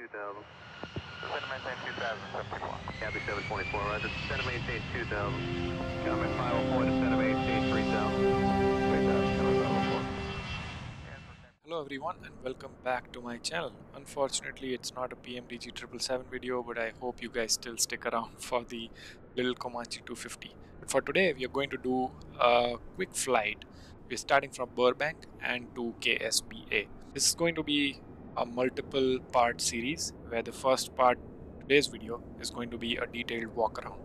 2000. Center maintain 2000, 724. Copy 724, roger. Center maintain 2000. Copy 504 to center maintain 3000. 3000, 704. Hello everyone and welcome back to my channel. Unfortunately it's not a PMDG 777 video, but I hope you guys still stick around for the little Comanche 250. But for today we are going to do a quick flight. We're starting from Burbank and to KSBA. This is going to be a multiple part series where the first part, today's video, is going to be a detailed walk around.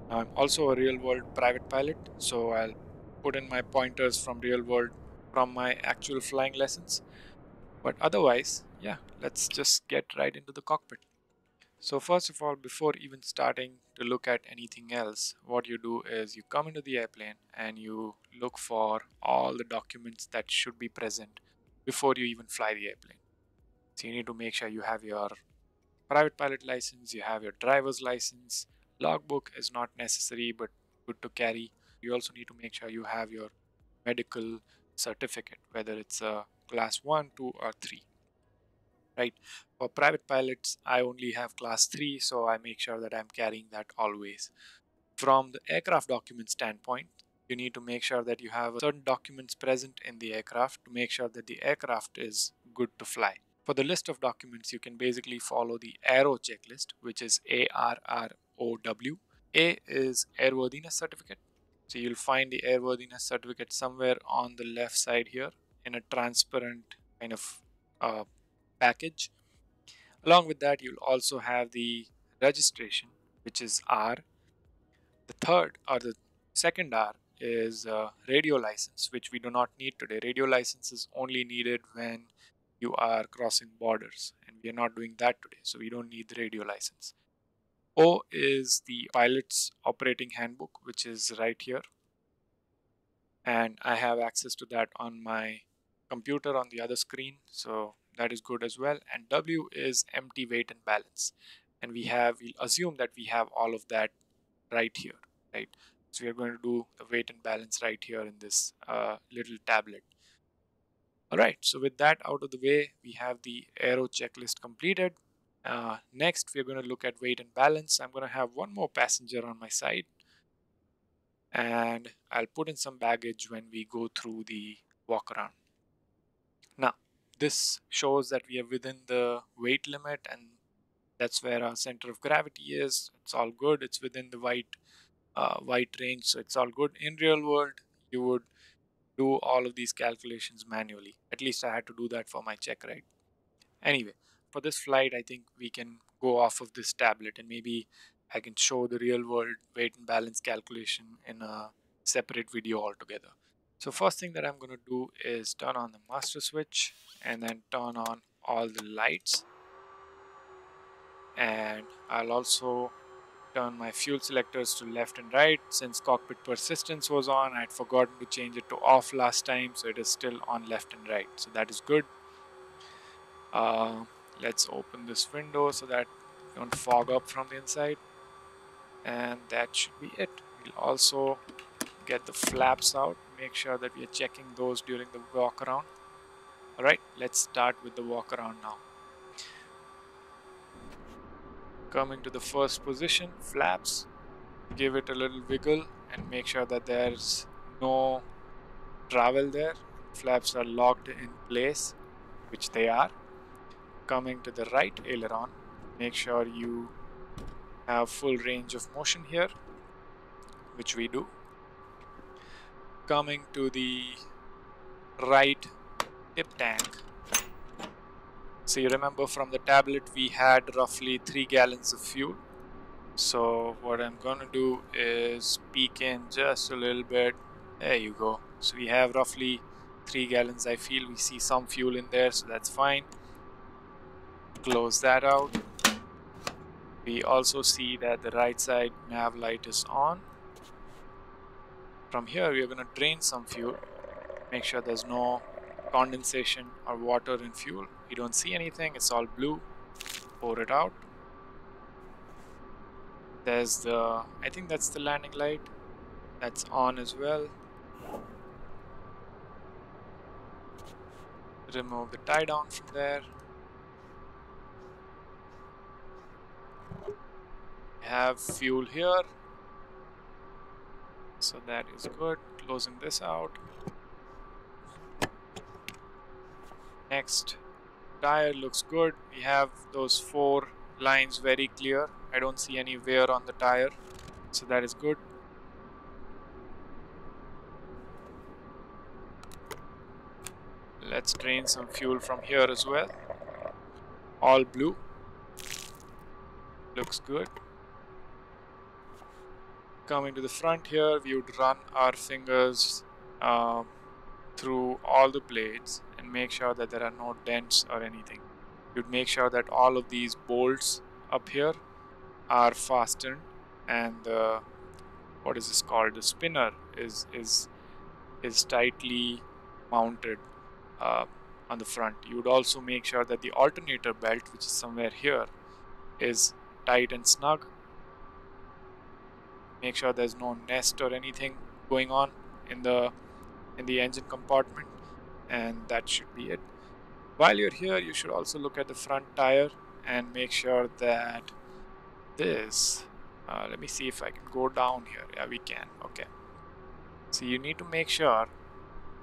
Now, I'm also a real world private pilot, so I'll put in my pointers from real world from my actual flying lessons. But otherwise, yeah, let's just get right into the cockpit. So first of all, before even starting to look at anything else, what you do is you come into the airplane and you look for all the documents that should be present before you even fly the airplane. So you need to make sure you have your private pilot license, you have your driver's license. Logbook is not necessary but good to carry. You also need to make sure you have your medical certificate, whether it's a class 1, 2 or 3. Right? For private pilots, I only have class 3, so I make sure that I'm carrying that always. From the aircraft document standpoint, you need to make sure that you have certain documents present in the aircraft to make sure that the aircraft is good to fly. For the list of documents, you can basically follow the ARROW checklist, which is ARROW. A is airworthiness certificate. So you'll find the airworthiness certificate somewhere on the left side here in a transparent kind of package. Along with that, you'll also have the registration, which is R. The third or the second R is radio license, which we do not need today. Radio license is only needed when you are crossing borders, and we are not doing that today, so we don't need the radio license. O is the pilot's operating handbook, which is right here, and I have access to that on my computer on the other screen, so that is good as well. And W is empty weight and balance, and we'll assume that we have all of that right here, right? So we are going to do the weight and balance right here in this little tablet. Alright, so with that out of the way, we have the ARROW checklist completed. Next, we're going to look at weight and balance. I'm going to have one more passenger on my side, and I'll put in some baggage when we go through the walk around. Now, this shows that we are within the weight limit, and that's where our center of gravity is. It's all good. It's within the white range, so it's all good. In real world, you would do all of these calculations manually. At least I had to do that for my check ride. Anyway, for this flight, I think we can go off of this tablet, and maybe I can show the real world weight and balance calculation in a separate video altogether. So first thing that I'm going to do is turn on the master switch and then turn on all the lights. And I'll also turn my fuel selectors to left and right. Since cockpit persistence was on, I had forgotten to change it to off last time, so it is still on left and right, so that is good. Let's open this window so that we don't fog up from the inside, and that should be it. We'll also get the flaps out, make sure that we are checking those during the walk around. Alright, let's start with the walk around now. Coming to the first position, flaps, give it a little wiggle and make sure that there's no travel there. Flaps are locked in place, which they are. Coming to the right aileron, make sure you have full range of motion here, which we do. Coming to the right tip tank. So you remember from the tablet we had roughly 3 gallons of fuel. So what I'm gonna do is peek in just a little bit. There you go. So we have roughly 3 gallons. I feel we see some fuel in there, so that's fine. Close that out. We also see that the right side nav light is on. From here we are gonna drain some fuel. Make sure there's no condensation or water in fuel. You don't see anything, it's all blue. Pour it out. There's I think that's the landing light. That's on as well. Remove the tie down from there. have fuel here, so that is good. Closing this out. Next, tire looks good. We have those 4 lines very clear. I don't see any wear on the tire, so that is good. Let's drain some fuel from here as well. All blue. Looks good. Coming to the front here, we would run our fingers through all the blades and make sure that there are no dents or anything. You'd make sure that all of these bolts up here are fastened, and what is this called? The spinner is tightly mounted on the front. You would also make sure that the alternator belt, which is somewhere here, is tight and snug. Make sure there's no nest or anything going on in the engine compartment, and that should be it. While you're here, you should also look at the front tire and make sure that this let me see if I can go down here. Yeah, we can. Okay, so you need to make sure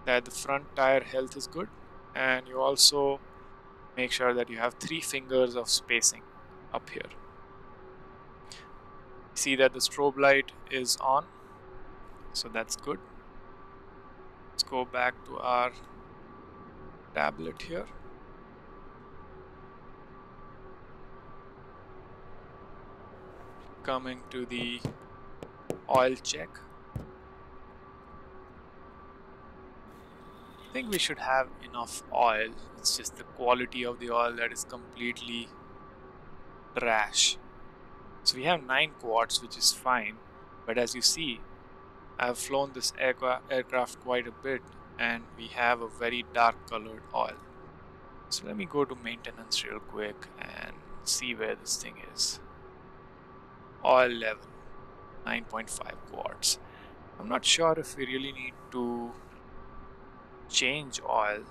that the front tire health is good, and you also make sure that you have 3 fingers of spacing up here. See that the strobe light is on, so that's good. Let's go back to our tablet here. Coming to the oil check. I think we should have enough oil. It's just the quality of the oil that is completely trash. So we have 9 quarts, which is fine, but as you see, I have flown this aircraft quite a bit, and we have a very dark colored oil. So let me go to maintenance real quick and see where this thing is. Oil level 9.5 quarts. I'm not sure if we really need to change oil,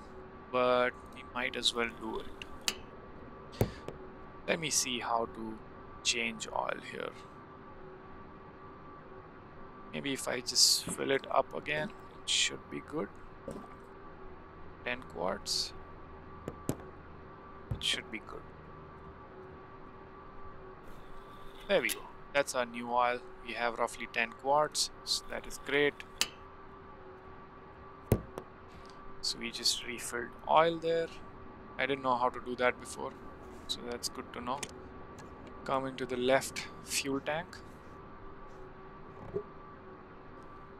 but we might as well do it. Let me see how to change oil here. Maybe if I just fill it up again, it should be good. 10 quarts. It should be good. There we go. That's our new oil. We have roughly 10 quarts, so that is great. So we just refilled oil there. I didn't know how to do that before, so that's good to know. Coming to the left fuel tank.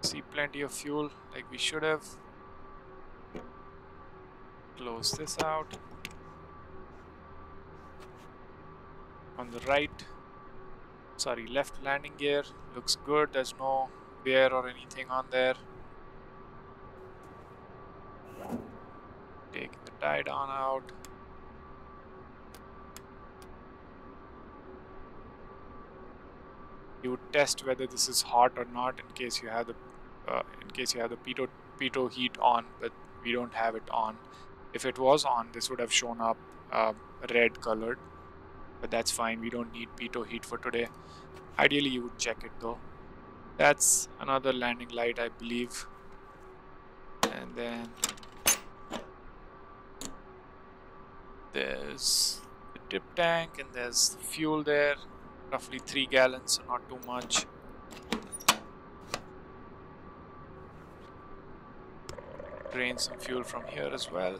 See plenty of fuel like we should have. Close this out. On the right, left landing gear looks good. There's no wear or anything on there. Taking the tie down out. You would test whether this is hot or not in case you have the pitot heat on, but we don't have it on. If it was on, this would have shown up red colored, but that's fine. We don't need pitot heat for today. Ideally, you would check it though. That's another landing light, I believe. And then there's the tip tank, and there's the fuel there. Roughly 3 gallons, so not too much. Drain some fuel from here as well.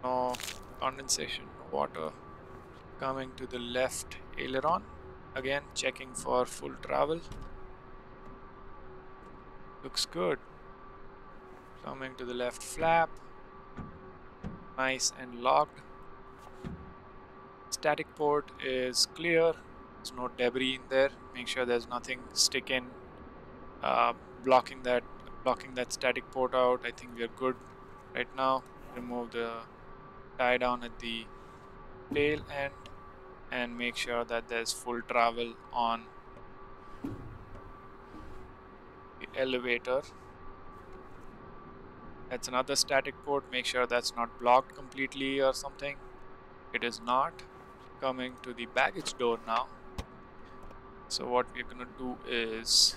No condensation, no water. Coming to the left aileron. Again, checking for full travel. Looks good. Coming to the left flap. Nice and locked. Static port is clear. There's no debris in there. Make sure there's nothing sticking, blocking that static port out. I think we are good right now. Remove the tie down at the tail end and make sure that there's full travel on the elevator. That's another static port. Make sure that's not blocked completely or something. It is not. Coming to the baggage door now. So what we're gonna do is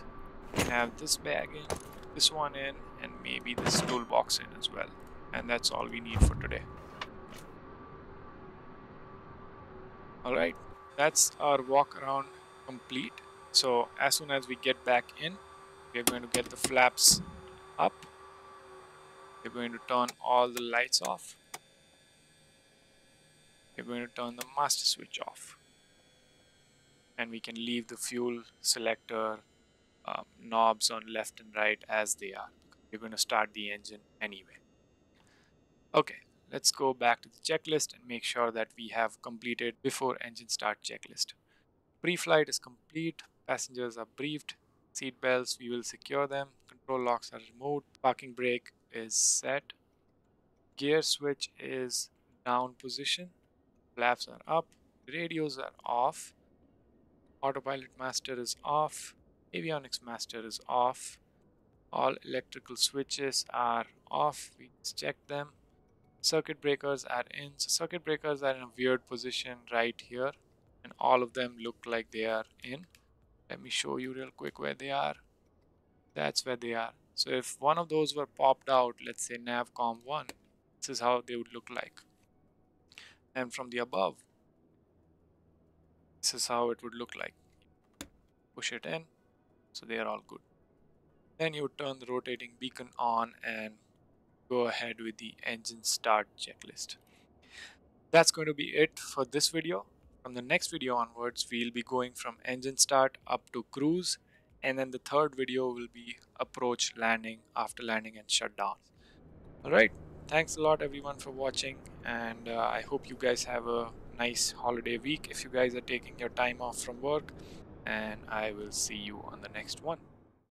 have this bag in, this one in, and maybe this toolbox in as well. And that's all we need for today. Alright, that's our walk around complete. So as soon as we get back in, we're going to get the flaps up. We're going to turn all the lights off. We're going to turn the master switch off. And we can leave the fuel selector knobs on left and right as they are. We're going to start the engine anyway. Okay, let's go back to the checklist and make sure that we have completed before engine start checklist. Pre-flight is complete, passengers are briefed, seat belts, we will secure them, control locks are removed, parking brake is set, gear switch is down position, flaps are up, radios are off, autopilot master is off, avionics master is off, all electrical switches are off, we just checked them, circuit breakers are in. So circuit breakers are in a weird position right here, and all of them look like they are in. Let me show you real quick where they are. That's where they are. So if one of those were popped out, let's say navcom 1, this is how they would look like. And from the above, this is how it would look like. Push it in, so they are all good. Then you turn the rotating beacon on and go ahead with the engine start checklist. That's going to be it for this video. From the next video onwards, we'll be going from engine start up to cruise, and then the third video will be approach, landing, after landing, and shutdown. Alright, thanks a lot everyone for watching, and I hope you guys have a nice holiday week if you guys are taking your time off from work, and I will see you on the next one.